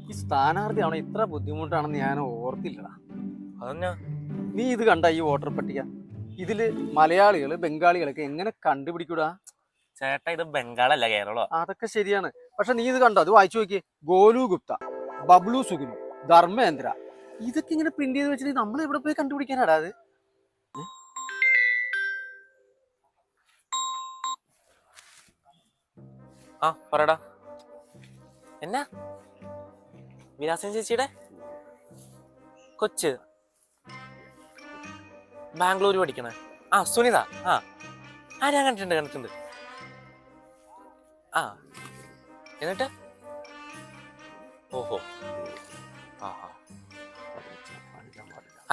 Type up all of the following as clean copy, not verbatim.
ഈ സ്ഥാനാർത്ഥിയാണോ ഇത്ര ബുദ്ധിമുട്ടാണെന്ന് ഞാൻ ഓർത്തില്ലടാ. അതന്നെ. നീ ഇത് കണ്ട ഈ വോട്ടർ പട്ടിക? ഇതില് മലയാളികള് ബംഗാളികളൊക്കെ എങ്ങനെ കണ്ടുപിടിക്കൂടാ? ചേട്ടാ ഇത് ബംഗാളല്ല കേരളോ. അതൊക്കെ ശരിയാണ്. പക്ഷെ നീ ഇത് കണ്ടോ? അത് വായിച്ചു നോക്കിയേ. ഗോലു ഗുപ്ത, ബബ്ലു സുഗുനു, ധർമ്മേന്ദ്ര, ഇതൊക്കെ ഇങ്ങനെ പ്രിന്റ് ചെയ്ത് വെച്ചിട്ട് നമ്മൾ എവിടെ പോയി കണ്ടുപിടിക്കാനാടാ അത്? ആ പറടാ. എന്നാ വിലാസൻ ചേച്ചിയുടെ കൊച്ച് ബാംഗ്ലൂർ പഠിക്കണേ. ആ സുനിത. ഞാൻ കണ്ടിട്ടുണ്ട്. ആ എന്നിട്ട് ഓഹോ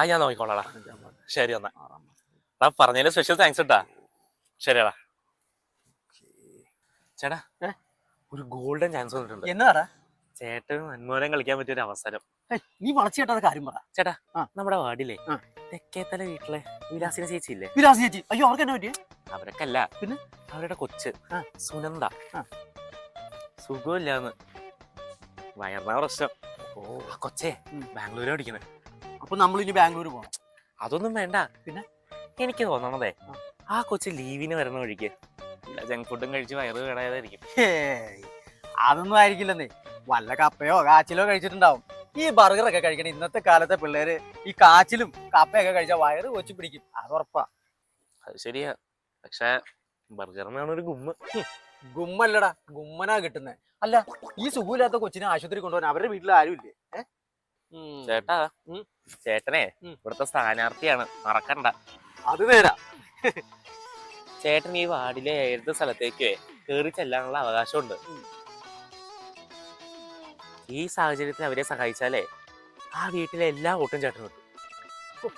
ഞാൻ നോക്കിക്കോളാടാ. ശരി എന്നാ പറഞ്ഞതിന് സ്പെഷ്യൽ താങ്ക്സ് ഇട്ടാ. ശരിയാടാ. ചേട്ടാ ഒരു ഗോൾഡൻ ചാൻസ് വന്നിട്ടുണ്ട്. എന്നാടാ? ചേട്ടന് നന്മോരം കളിക്കാൻ പറ്റിയ ഒരു അവസരം. നീ വളച്ചു കേട്ടത് കാര്യം പറ ചേട്ടാ. നമ്മുടെ വാർഡിലെ തെക്കേത്തല വീട്ടിലെ വിലാസിന ചേച്ചി ഇല്ലേ? വിലാസി ചേച്ചി. അയ്യോ, അവർക്ക് എന്നാ പറ്റിയ? അവരൊക്കെല്ല, പിന്നെ അവരുടെ കൊച്ച് സുനന്ദ സുഖമില്ലാന്ന്, വയറിന പ്രശ്നം. കൊച്ചേ ബാംഗ്ലൂര് പഠിക്കണേ. അപ്പൊ നമ്മൾ ഇനി ബാംഗ്ലൂർ പോകണം? അതൊന്നും വേണ്ട. പിന്നെ എനിക്ക് തോന്നണതേ ആ കൊച്ച് ലീവിന് വരുന്ന വഴിക്ക് ജങ്ക് ഫുഡും കഴിച്ച് വയറ് കേടായതായിരിക്കും. അതൊന്നും ആയിരിക്കില്ലെന്നേ. വല്ല കപ്പയോ കാച്ചിലോ കഴിച്ചിട്ടുണ്ടാവും. ഈ ബർഗറൊക്കെ കഴിക്കണ ഇന്നത്തെ കാലത്തെ പിള്ളേര് ഈ കാച്ചിലും കപ്പയൊക്കെ കഴിച്ചാൽ വയറ് കൊച്ചു പിടിക്കും, അത് ഉറപ്പാ. അത് ശരിയാ. പക്ഷെ ബർഗറിനാണ് ഒരു ഗുമ്മ. ഗുമ്മല്ലടാ, ഗുമ്മനാ കിട്ടുന്നേ. അല്ല, ഈ സുഖമില്ലാത്ത കൊച്ചിനെ ആശുപത്രി കൊണ്ടുപോകാൻ അവരുടെ വീട്ടിൽ ആരും ഇല്ലേ? ചേട്ടാ ചേട്ടനെ ഇവിടുത്തെ സ്ഥാനാർത്ഥിയാണ്, മറക്കണ്ട. അത് നേരാ. ചേട്ടൻ ഈ വാർഡിലെ ഏത് സ്ഥലത്തേക്ക് കയറി ചെല്ലാനുള്ള അവകാശമുണ്ട്. ഈ സാഹചര്യത്തിൽ അവരെ സഹായിച്ചാലേ ആ വീട്ടിലെ എല്ലാ വോട്ടും ചേട്ടൻ കിട്ടും.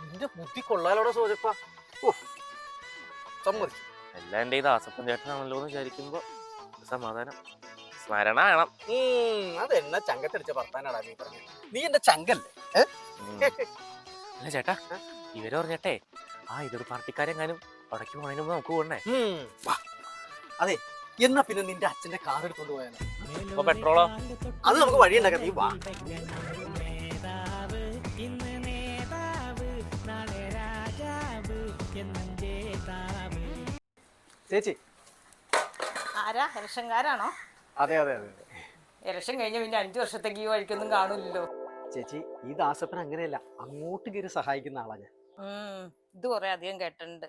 നിന്റെ ബുദ്ധി കൊള്ളാലോടെ സോജപ്പാ. സമ്മതിച്ചു. എല്ലാം എന്റെ ഈ ദാസപ്പൻ ചേട്ടനാണല്ലോ എന്ന് വിചാരിക്കുമ്പോ സമാധാനം. സ്മരണ വേണം. അതെന്നാ ചങ്കത്തടിച്ച ഭർത്താനാടാ നീ പറഞ്ഞു? നീ എന്റെ ചങ്കല്ലേ? അല്ല ചേട്ടാ, ഇവര് പറഞ്ഞട്ടെ ആ എതിർ പാർട്ടിക്കാരെങ്ങാനും അവിടേക്ക് പോണതിന് മുമ്പ് നമുക്ക് പോകണേ. അതെ, എന്നാ പിന്നെ നിന്റെ അച്ഛന്റെ കാർ എടുത്തോണ്ട് പോയാലോ? അപ്പൊ പെട്രോളോ? അത് നമുക്ക് വഴിയുണ്ടാക്കാം. നീ വാ. ചേച്ചി ആരാ? ഇലക്ഷൻകാരാണോ? അതെ അതെ അതെ. ഇലക്ഷൻ കഴിഞ്ഞ പിന്നെ 5 വർഷത്തേക്ക് ഈ വഴിക്കൊന്നും കാണൂല്ലോ. ചേച്ചി, ഈ ദാസപ്പൻ അങ്ങനെയല്ല, അങ്ങോട്ട് കയറി സഹായിക്കുന്ന ആളാ ഞാൻ. ഇത് കുറെ അധികം കേട്ടിട്ടുണ്ട്.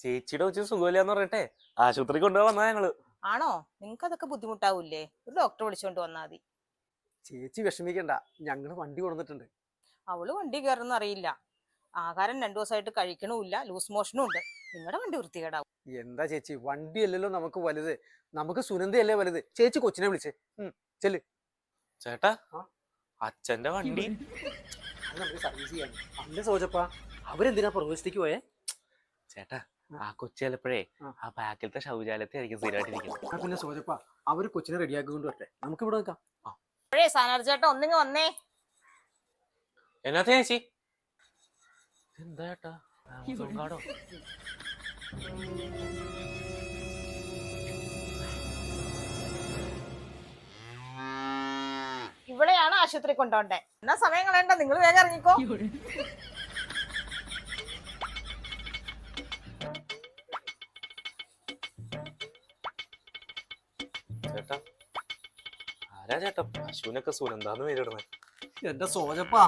ചേച്ചിയുടെ കൊച്ചു സുഖമില്ലാന്ന് പറഞ്ഞിട്ടെ ആശുപത്രി കൊണ്ടുപോകാൻ വന്നാ ഞങ്ങള്. ആണോ? നിങ്ങക്ക് അതൊക്കെ ബുദ്ധിമുട്ടാവൂലേ? ഒരു ഡോക്ടറെ വിളിച്ചോണ്ട് വന്നാ മതി. ചേച്ചി വിഷമിക്കണ്ട, ഞങ്ങള് വണ്ടി കൊടുത്തിട്ടുണ്ട്. അവള് വണ്ടി കയറുന്ന അറിയില്ല. ആഹാരം 2 ദിവസമായിട്ട് കഴിക്കണമില്ല, ലൂസ് മോഷനും ഉണ്ട്. നിങ്ങളുടെ വണ്ടി വൃത്തികേടാവും. എന്താ ചേച്ചി, വണ്ടിയല്ലല്ലോ നമുക്ക് വലുത്, നമുക്ക് സുനന്ദയല്ലേ വലുത്. ചേച്ചി കൊച്ചിനെ വിളിച്ചേ. ചെല്. ചേട്ടാ അച്ഛന്റെ വണ്ടി അത് നമുക്ക് സർവീസ് ചെയ്യാൻ. അല്ല സോജപ്പാ, അവരെന്തിനാ പ്രവേശിക്ക് പോയേ? ചേട്ടാ ആ കൊച്ചു ചിലപ്പോഴേ ആ ബാക്കിലത്തെ ശൗചാലയത്തായിരിക്കും സ്ഥിരമായിട്ടിരിക്കുന്നത്. പിന്നെ സോജപ്പാ, അവര് കൊച്ചിനെ റെഡിയാക്കി കൊണ്ട് വരട്ടെ, നമുക്ക് ഇവിടെ നിൽക്കാം. സ്ഥാനാർത്ഥി ചേട്ടാ ഒന്നിങ്ങ് വന്നേ. എന്നാ ചേച്ചി? എന്താ ചേട്ടാ കാടോ? ഇവിടെയാണ് ആശുപത്രി കൊണ്ടോണ്ടേ. എന്നാ സമയം കളയണ്ട, നിങ്ങൾ വേഗം ഇറങ്ങിക്കോ. ചേട്ടാ ആരാ ചേട്ടാ പശുവിനൊക്കെ സുനന്ദാന്ന് പേരിടണേ? എന്റെ സോജപ്പാ,